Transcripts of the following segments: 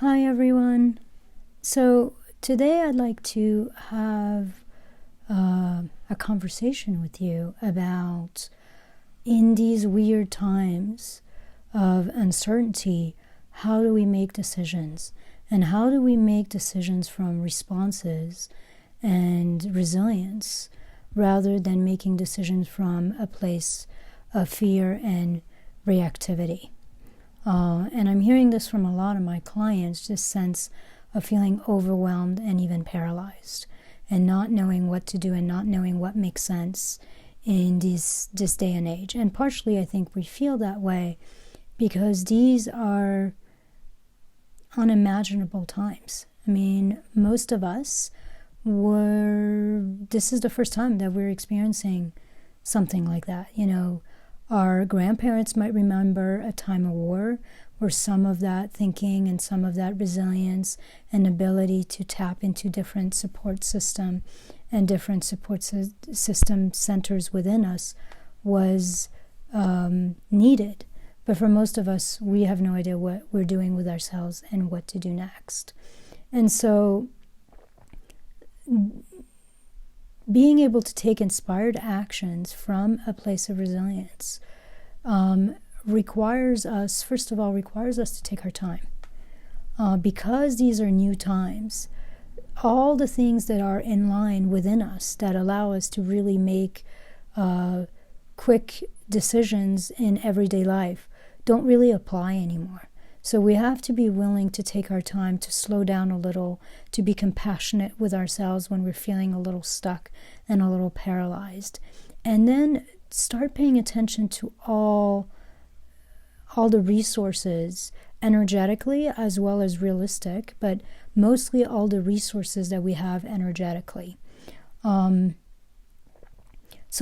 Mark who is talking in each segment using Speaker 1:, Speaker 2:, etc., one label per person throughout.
Speaker 1: Hi everyone. So today I'd like to have a conversation with you about, in these weird times of uncertainty, how do we make decisions? And how do we make decisions from responses and resilience rather than making decisions from a place of fear and reactivity? And I'm hearing this from a lot of my clients, this sense of feeling overwhelmed and even paralyzed and not knowing what to do and not knowing what makes sense in this day and age. And partially I think we feel that way because these are unimaginable times. I mean, most of us this is the first time that we're experiencing something like that. Our grandparents might remember a time of war where some of that thinking and some of that resilience and ability to tap into different support system and different support system centers within us was needed. But for most of us, we have no idea what we're doing with ourselves and what to do next. And so being able to take inspired actions from a place of resilience requires us to take our time. Because these are new times, all the things that are in line within us that allow us to really make quick decisions in everyday life don't really apply anymore. So we have to be willing to take our time to slow down a little, to be compassionate with ourselves when we're feeling a little stuck and a little paralyzed. And then start paying attention to all the resources, energetically as well as realistic, but mostly all the resources that we have energetically. So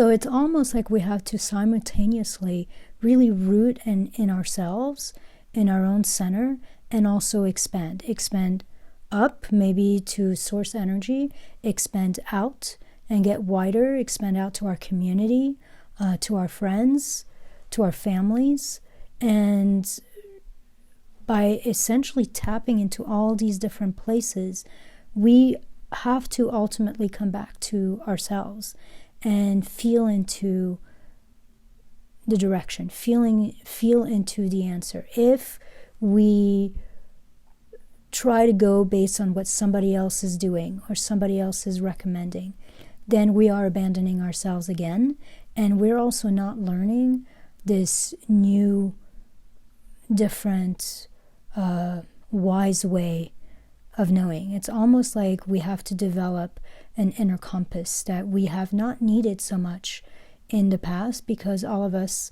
Speaker 1: it's almost like we have to simultaneously really root in ourselves, in our own center, and also expand up, maybe to source energy, expand out and get wider, expand out to our community, to our friends, to our families. And by essentially tapping into all these different places, we have to ultimately come back to ourselves and feel into the direction, feel into the answer. If we try to go based on what somebody else is doing or somebody else is recommending, then we are abandoning ourselves again, and we're also not learning this new, different, wise way of knowing. It's almost like we have to develop an inner compass that we have not needed so much in the past, because all of us,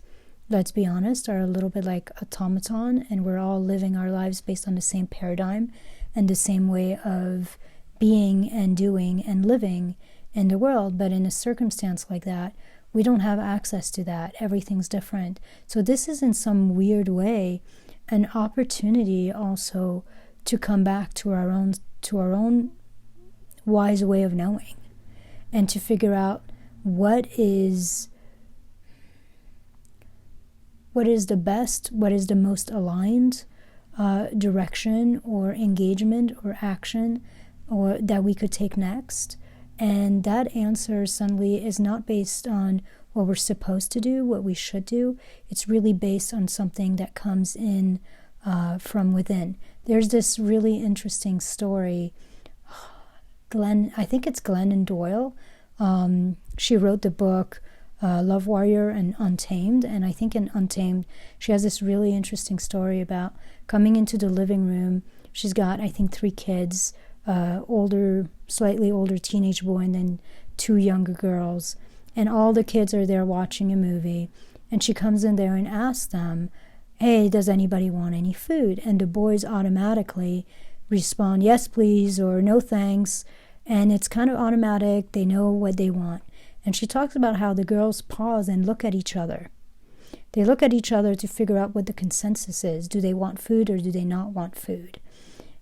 Speaker 1: let's be honest, are a little bit like automaton, and we're all living our lives based on the same paradigm and the same way of being and doing and living in the world. But in a circumstance like that, we don't have access to that. Everything's different. So this is in some weird way an opportunity also to come back to our own wise way of knowing, and to figure out what is the best, what is the most aligned direction or engagement or action or that we could take next. And that answer suddenly is not based on what we're supposed to do, what we should do. It's really based on something that comes in from within. There's this really interesting story. I think it's Glennon Doyle. She wrote the book Love Warrior and Untamed, and I think in Untamed she has this really interesting story about coming into the living room. She's got, I think, 3 kids, slightly older teenage boy and then 2 younger girls, and all the kids are there watching a movie, and she comes in there and asks them, hey, does anybody want any food? And the boys automatically respond, yes please, or no thanks, and it's kind of automatic. They know what they want. And she talks about how the girls pause and look at each other. They look at each other to figure out what the consensus is. Do they want food or do they not want food?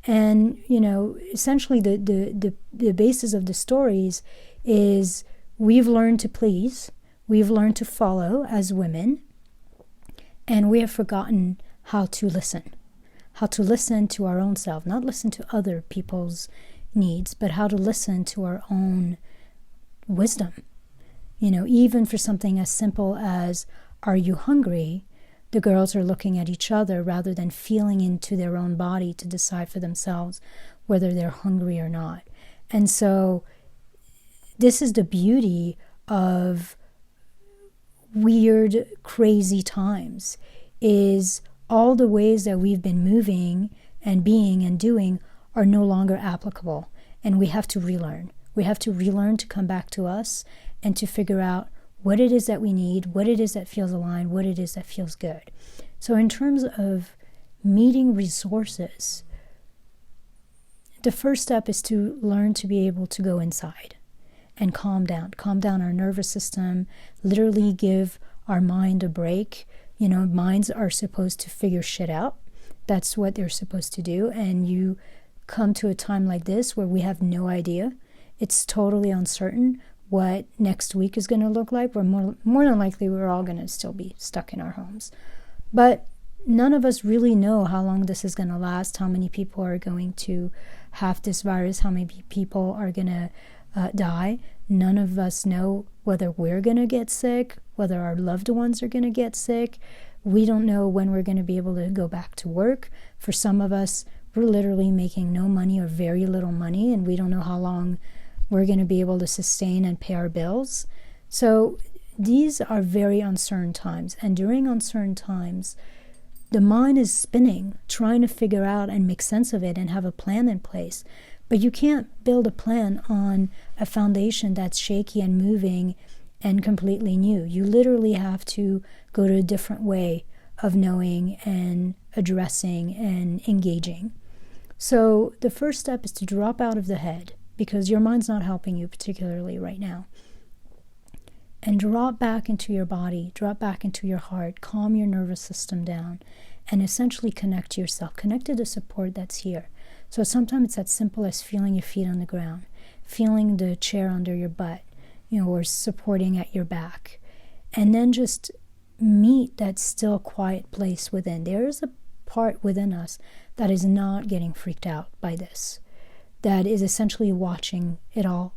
Speaker 1: And, essentially the basis of the stories is we've learned to please, we've learned to follow as women, and we have forgotten how to listen, how to listen to our own self, not listen to other people's needs, but how to listen to our own wisdom. Even for something as simple as, are you hungry? The girls are looking at each other rather than feeling into their own body to decide for themselves whether they're hungry or not. And so this is the beauty of weird, crazy times, is all the ways that we've been moving and being and doing are no longer applicable. And we have to relearn. We have to relearn to come back to us and to figure out what it is that we need, what it is that feels aligned, what it is that feels good. So in terms of meeting resources, the first step is to learn to be able to go inside and calm down our nervous system, literally give our mind a break. Minds are supposed to figure shit out. That's what they're supposed to do. And you come to a time like this where we have no idea. It's totally uncertain what next week is going to look like. We're more than likely we're all going to still be stuck in our homes. But none of us really know how long this is going to last, how many people are going to have this virus, how many people are going to die. None of us know whether we're going to get sick, whether our loved ones are going to get sick. We don't know when we're going to be able to go back to work. For some of us, we're literally making no money or very little money, and we don't know how long we're going to be able to sustain and pay our bills. So these are very uncertain times. And during uncertain times, the mind is spinning, trying to figure out and make sense of it and have a plan in place. But you can't build a plan on a foundation that's shaky and moving and completely new. You literally have to go to a different way of knowing and addressing and engaging. So the first step is to drop out of the head, because your mind's not helping you particularly right now. And drop back into your body, drop back into your heart, calm your nervous system down, and essentially connect to yourself, connect to the support that's here. So sometimes it's as simple as feeling your feet on the ground, feeling the chair under your butt, or supporting at your back. And then just meet that still quiet place within. There is a part within us that is not getting freaked out by this, that is essentially watching it all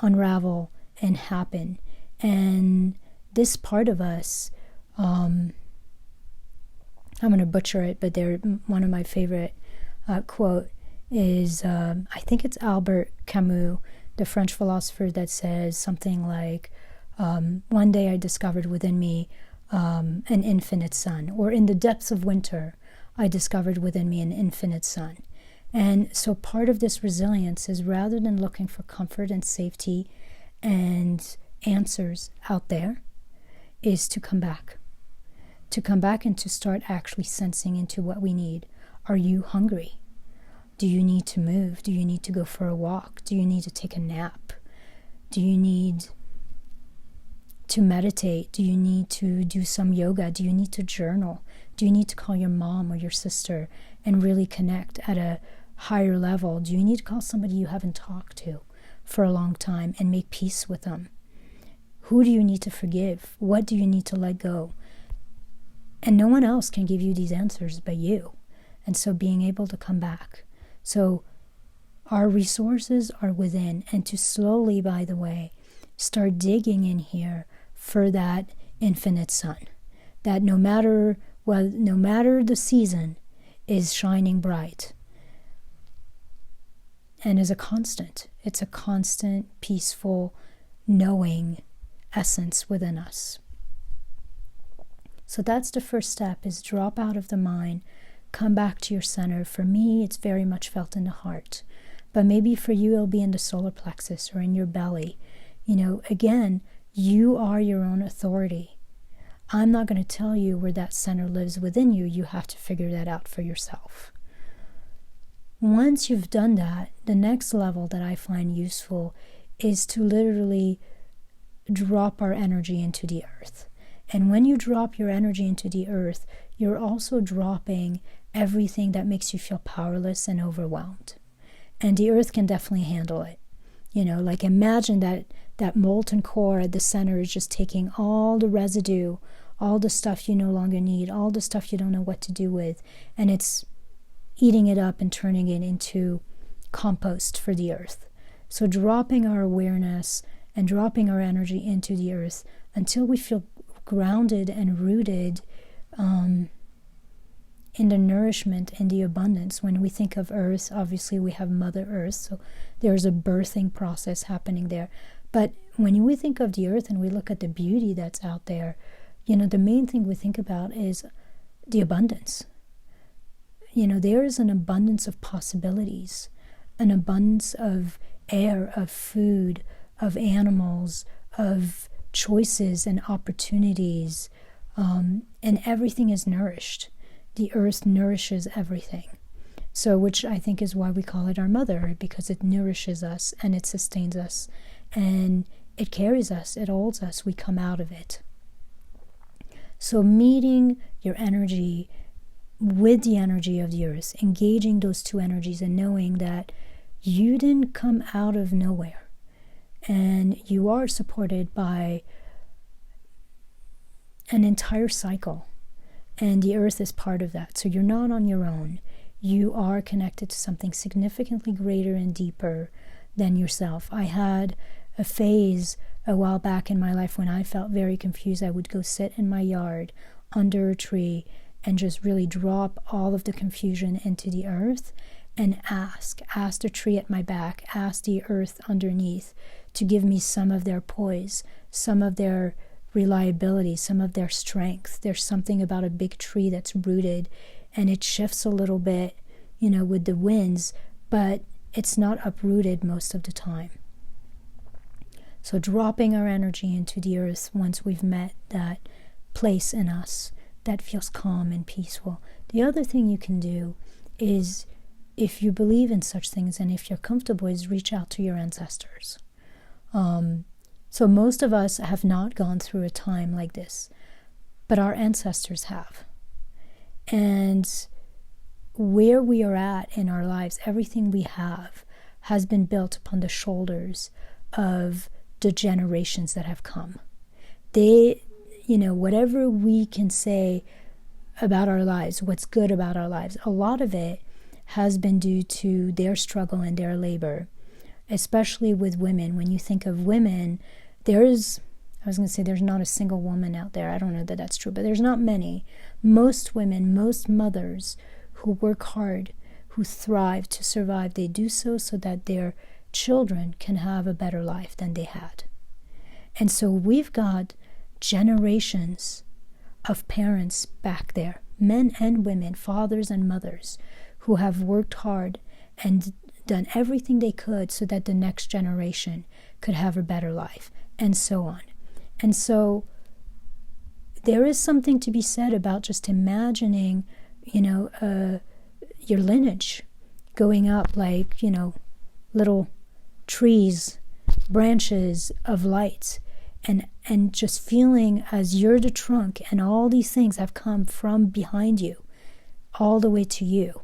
Speaker 1: unravel and happen. And this part of us, I'm going to butcher it, but one of my favorite quote is, I think it's Albert Camus, the French philosopher, that says something like, one day I discovered within me an infinite sun, or in the depths of winter, I discovered within me an infinite sun. And so part of this resilience is, rather than looking for comfort and safety and answers out there, is to come back and to start actually sensing into what we need. Are you hungry? Do you need to move? Do you need to go for a walk? Do you need to take a nap? Do you need to meditate? Do you need to do some yoga? Do you need to journal? Do you need to call your mom or your sister and really connect at a higher level? Do you need to call somebody you haven't talked to for a long time and make peace with them? Who do you need to forgive? What do you need to let go? And no one else can give you these answers but you. And so being able to come back. So our resources are within, and to slowly, by the way, start digging in here for that infinite sun, that no matter the season is shining bright and is a constant. It's a constant, peaceful, knowing essence within us. So that's the first step, is drop out of the mind, come back to your center. For me, it's very much felt in the heart, but maybe for you it'll be in the solar plexus or in your belly. Again, you are your own authority. I'm not going to tell you where that center lives within you. You have to figure that out for yourself. Once you've done that, the next level that I find useful is to literally drop our energy into the earth. And when you drop your energy into the earth, you're also dropping everything that makes you feel powerless and overwhelmed. And the earth can definitely handle it. Like imagine that molten core at the center is just taking all the residue, all the stuff you no longer need, all the stuff you don't know what to do with, and it's eating it up and turning it into compost for the earth. So dropping our awareness and dropping our energy into the earth until we feel grounded and rooted in the nourishment and the abundance. When we think of earth, obviously we have Mother Earth, so there's a birthing process happening there. But when we think of the earth and we look at the beauty that's out there, the main thing we think about is the abundance. There is an abundance of possibilities, an abundance of air, of food, of animals, of choices and opportunities, and everything is nourished. The earth nourishes everything. So, which I think is why we call it our mother, because it nourishes us and it sustains us and it carries us, it holds us, we come out of it. So meeting your energy with the energy of the earth, engaging those two energies and knowing that you didn't come out of nowhere and you are supported by an entire cycle. And the earth is part of that. So you're not on your own. You are connected to something significantly greater and deeper than yourself. I had a phase a while back in my life when I felt very confused. I would go sit in my yard under a tree and just really drop all of the confusion into the earth and ask the tree at my back, ask the earth underneath to give me some of their poise, some of their reliability, some of their strength. There's something about a big tree that's rooted and it shifts a little bit, with the winds, but it's not uprooted most of the time. So dropping our energy into the earth once we've met that place in us that feels calm and peaceful. The other thing you can do is, if you believe in such things and if you're comfortable, is reach out to your ancestors. So most of us have not gone through a time like this, but our ancestors have. And where we are at in our lives, everything we have has been built upon the shoulders of the generations that have come. They, whatever we can say about our lives, what's good about our lives, a lot of it has been due to their struggle and their labor. Especially with women. When you think of women, there's not a single woman out there. I don't know that that's true, but there's not many. Most women, most mothers who work hard, who thrive to survive, they do so that their children can have a better life than they had. And so we've got generations of parents back there, men and women, fathers and mothers, who have worked hard and done everything they could so that the next generation could have a better life, and so on. And so there is something to be said about just imagining, your lineage going up like, little trees, branches of light, and just feeling as you're the trunk and all these things have come from behind you all the way to you.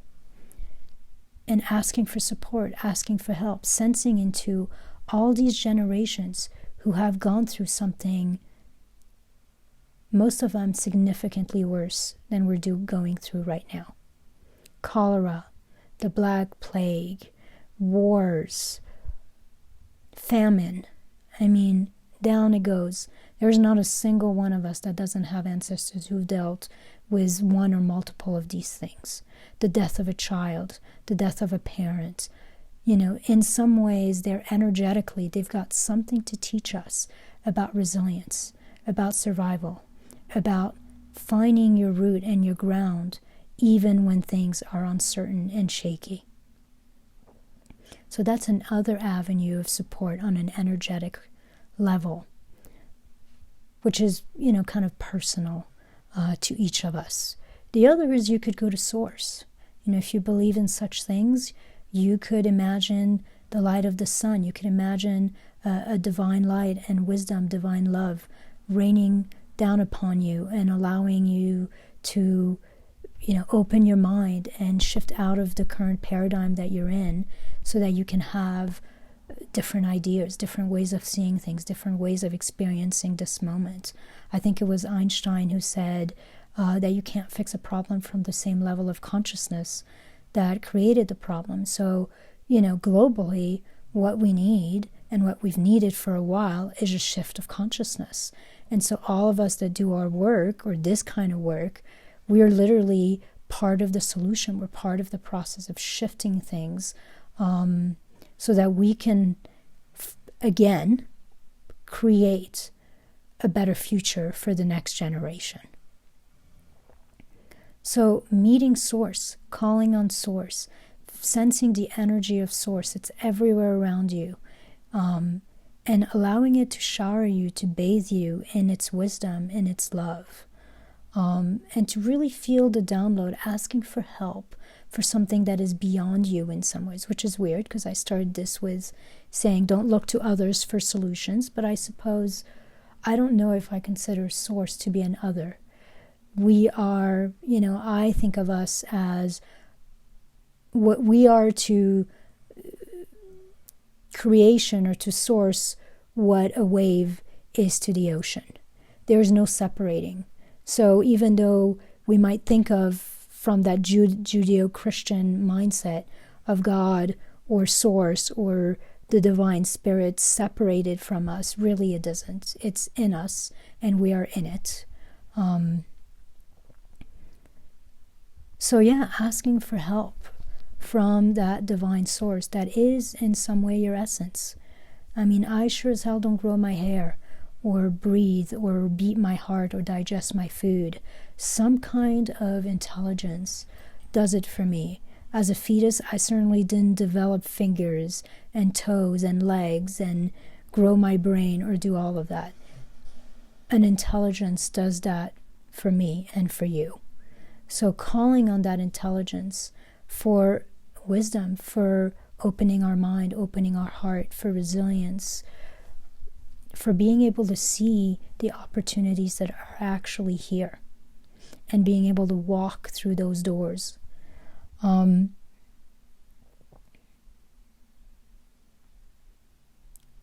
Speaker 1: And asking for support, asking for help, sensing into all these generations who have gone through something, most of them significantly worse than we're going through right now. Cholera, the Black Plague, wars, famine. Down it goes. There's not a single one of us that doesn't have ancestors who've dealt with one or multiple of these things. The death of a child, the death of a parent. In some ways, they've got something to teach us about resilience, about survival, about finding your root and your ground, even when things are uncertain and shaky. So that's another avenue of support on an energetic level, which is, kind of personal to each of us. The other is you could go to source. If you believe in such things, you could imagine the light of the sun. You could imagine a divine light and wisdom, divine love raining down upon you and allowing you to, open your mind and shift out of the current paradigm that you're in so that you can have different ideas, different ways of seeing things, different ways of experiencing this moment. I think it was Einstein who said that you can't fix a problem from the same level of consciousness that created the problem. So, globally, what we need and what we've needed for a while is a shift of consciousness. And so all of us that do our work, or this kind of work, we are literally part of the solution. We're part of the process of shifting things, so that we can, again, create a better future for the next generation. So meeting source, calling on source, sensing the energy of source, it's everywhere around you, and allowing it to shower you, to bathe you in its wisdom, in its love, and to really feel the download, asking for help for something that is beyond you in some ways, which is weird because I started this with saying don't look to others for solutions, but I suppose, I don't know if I consider source to be an other. We are, I think of us as what we are to creation, or to source what a wave is to the ocean. There is no separating. So even though we might think of, from that Judeo-Christian mindset of God or source or the divine spirit separated from us, really it doesn't. It's in us and we are in it. So yeah, asking for help from that divine source that is in some way your essence. I mean, I sure as hell don't grow my hair or breathe or beat my heart or digest my food. Some kind of intelligence does it for me. As a fetus, I certainly didn't develop fingers and toes and legs and grow my brain or do all of that. An intelligence does that for me and for you. So calling on that intelligence for wisdom, for opening our mind, opening our heart, for resilience, for being able to see the opportunities that are actually here and being able to walk through those doors.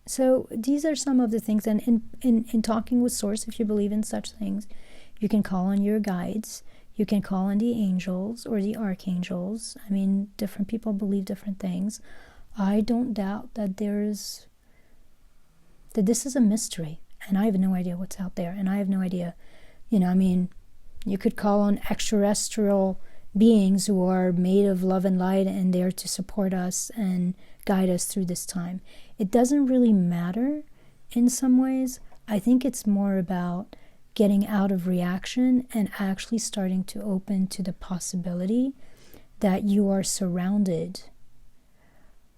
Speaker 1: So these are some of the things, and in talking with Source, if you believe in such things, you can call on your guides, you can call on the angels or the archangels. I mean, different people believe different things. I don't doubt that this is a mystery, and I have no idea what's out there, and I have no idea, you could call on extraterrestrial beings who are made of love and light and there to support us and guide us through this time. It doesn't really matter in some ways. I think it's more about getting out of reaction and actually starting to open to the possibility that you are surrounded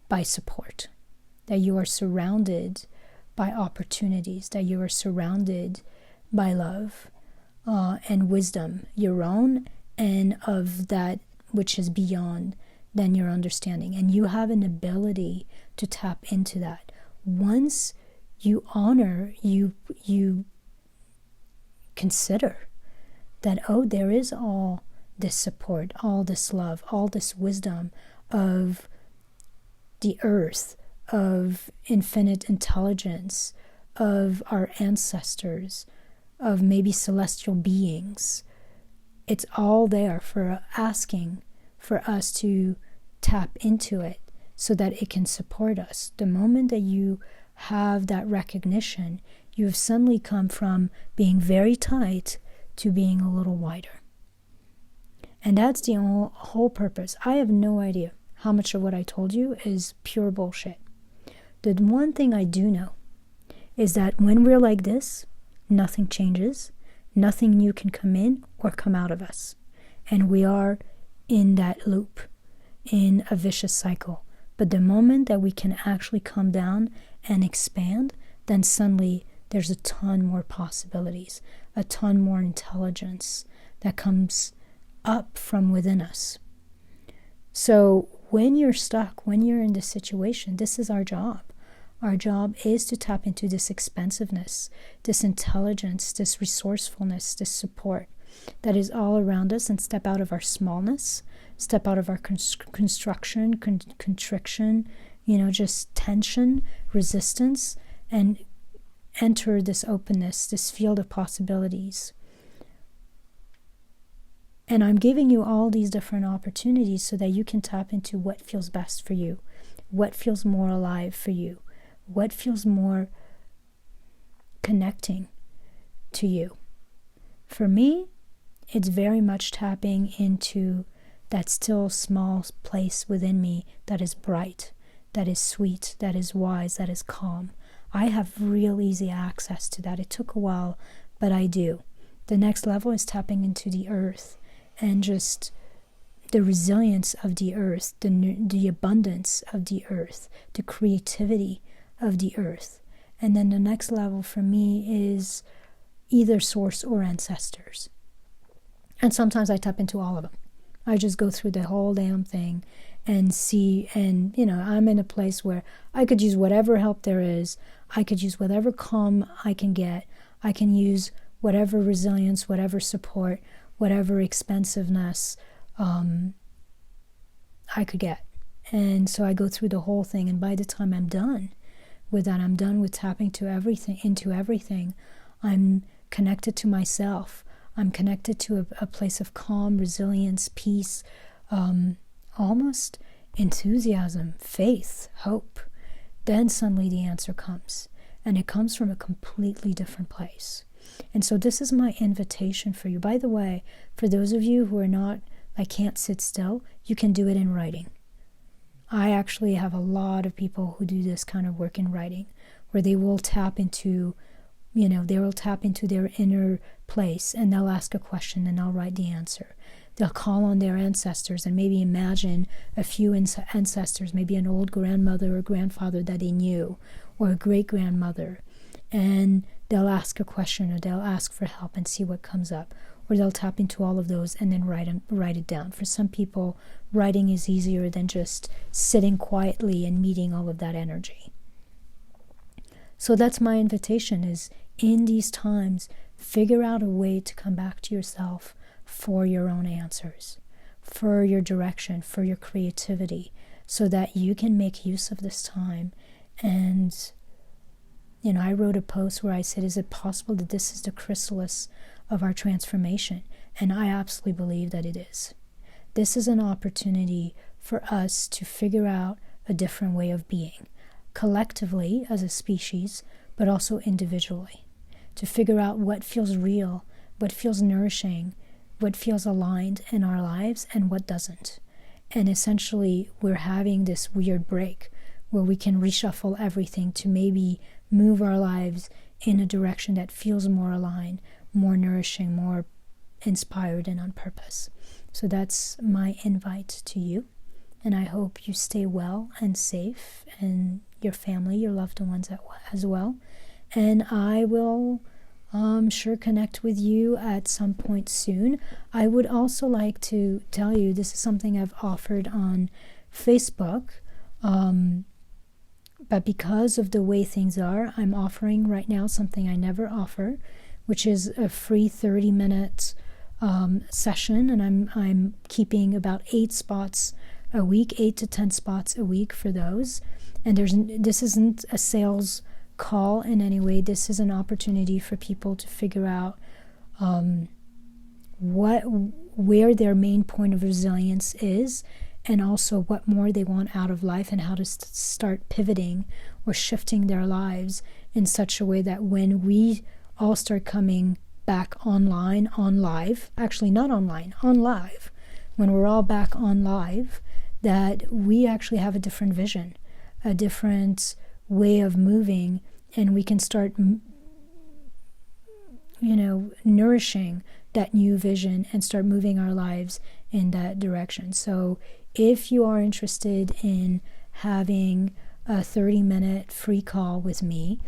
Speaker 1: by support, that you are surrounded by opportunities, that you are surrounded by love and wisdom, your own and of that which is beyond than your understanding. And you have an ability to tap into that. Once you honor, you consider that, there is all this support, all this love, all this wisdom of the earth, of infinite intelligence, of our ancestors, of maybe celestial beings. It's all there for asking for us to tap into it so that it can support us. The moment that you have that recognition, you have suddenly come from being very tight to being a little wider. And that's the whole purpose. I have no idea how much of what I told you is pure bullshit. The one thing I do know is that when we're like this, nothing changes, nothing new can come in or come out of us. And we are in that loop, in a vicious cycle. But the moment that we can actually come down and expand, then suddenly there's a ton more possibilities, a ton more intelligence that comes up from within us. So when you're stuck, when you're in this situation, this is our job. Our job is to tap into this expansiveness, this intelligence, this resourcefulness, this support that is all around us, and step out of our smallness, step out of our constriction, just tension, resistance, and enter this openness, this field of possibilities. And I'm giving you all these different opportunities so that you can tap into what feels best for you, what feels more alive for you, what feels more connecting to you. For me, it's very much tapping into that still small place within me that is bright, that is sweet, that is wise, that is calm. I have real easy access to that. It took a while, but I do. The next level is tapping into the earth and just the resilience of the earth, the abundance of the earth, the creativity of the earth. And then the next level for me is either source or ancestors. And sometimes I tap into all of them. I just go through the whole damn thing and see, and I'm in a place where I could use whatever help there is. I could use whatever calm I can get. I can use whatever resilience, whatever support, whatever expansiveness I could get. And so I go through the whole thing, and by the time I'm done with that, I'm done with tapping into everything. I'm connected to myself. I'm connected to a place of calm, resilience, peace, almost enthusiasm, faith, hope. Then suddenly the answer comes, and it comes from a completely different place. And so this is my invitation for you. By the way, for those of you who are not, can't sit still, you can do it in writing. I actually have a lot of people who do this kind of work in writing, where they will tap into their inner place, and they'll ask a question and I'll write the answer. They'll call on their ancestors and maybe imagine a few ancestors, maybe an old grandmother or grandfather that they knew, or a great-grandmother, and they'll ask a question or they'll ask for help and see what comes up. Or they'll tap into all of those and then write it down. For some people, writing is easier than just sitting quietly and meeting all of that energy. So that's my invitation, is in these times, figure out a way to come back to yourself for your own answers, for your direction, for your creativity, so that you can make use of this time. And, I wrote a post where I said, is it possible that this is the chrysalis of our transformation? And I absolutely believe that it is. This is an opportunity for us to figure out a different way of being, collectively as a species, but also individually, to figure out what feels real, what feels nourishing, what feels aligned in our lives, and what doesn't. And essentially, we're having this weird break where we can reshuffle everything to maybe move our lives in a direction that feels more aligned, more nourishing, more inspired and on purpose. So that's my invite to you. And I hope you stay well and safe, and your family, your loved ones as well. And I will sure connect with you at some point soon. I would also like to tell you, this is something I've offered on Facebook. But because of the way things are, I'm offering right now something I never offer, which is a free 30-minute session. And I'm keeping about 8 spots a week, 8 to 10 spots a week for those. And this isn't a sales call in any way. This is an opportunity for people to figure out where their main point of resilience is, and also what more they want out of life, and how to start pivoting or shifting their lives in such a way that when we all start coming back on live, when we're all back on live, that we actually have a different vision, a different way of moving, and we can start nourishing that new vision and start moving our lives in that direction. So if you are interested in having a 30-minute free call with me,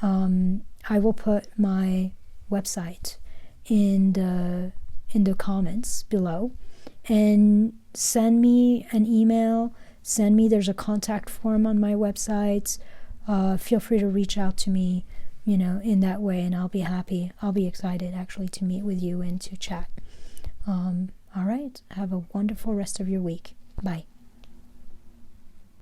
Speaker 1: I will put my website in the comments below, and send me an email. There's a contact form on my website. Feel free to reach out to me, in that way, and I'll be excited actually to meet with you and to chat. All right. Have a wonderful rest of your week. Bye.